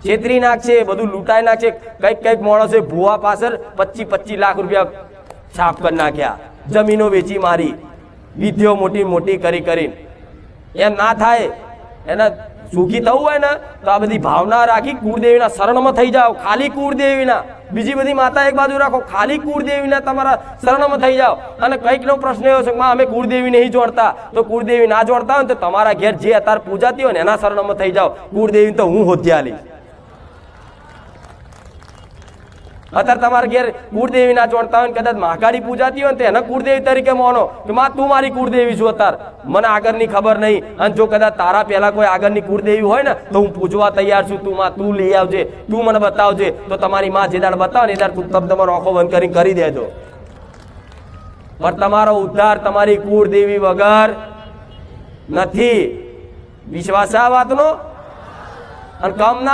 છેતરી નાખશે, બધું લૂંટાઈ નાખશે। કઈક માણસે ભૂવા પાછળ 25-25 લાખ રૂપિયા છાપ કરી નાખ્યા, જમીનો વેચી મારી, વિધિઓ મોટી મોટી કરીને। એમ ના થાય, એને સુખી થવું હોય ને તો આ બધી ભાવના રાખી કુળદેવીના શરણમાં થઈ જાઓ। ખાલી કુળદેવીના, બીજી બધી માતા એક બાજુ રાખો, ખાલી કુળદેવીના તમારા શરણમાં થઈ જાઓ। અને કંઈકનો પ્રશ્ન એવો છે કે અમે કુળદેવી નહીં જોડતા, તો કુળદેવી ના જોડતા હોય ને તો તમારા ઘેર જે અત્યારે પૂજાતી હોય ને એના શરણમાં થઈ જાઓ। કુળદેવી તો હું હોતી આલીશ। અત્યારે તમારા ઘેર કુળદેવી ના જોડતા હોય, કદાચ મહાકાળી પૂજાતી હોય ને તો એને કુળદેવી તરીકે માનો કે માં તું મારી કુળદેવી છું। અત્યારે મને આગળની ખબર નહીં, અને જો કદાચ તારા પહેલા કોઈ આગળની કુળદેવી હોય ને તો હું પૂજવા તૈયાર છું। તું માં તું લઈ આવજે, તું મને બતાવજે। તો તમારી માં જે દાડ બતાવે ને એ દાડ તું તમારો આંખો બંધ કરીને કરી દેજો। પણ તમારો ઉદ્ધાર તમારી કુળદેવી વગર નથી। વિશ્વાસ આ વાતનો? અને કમ ના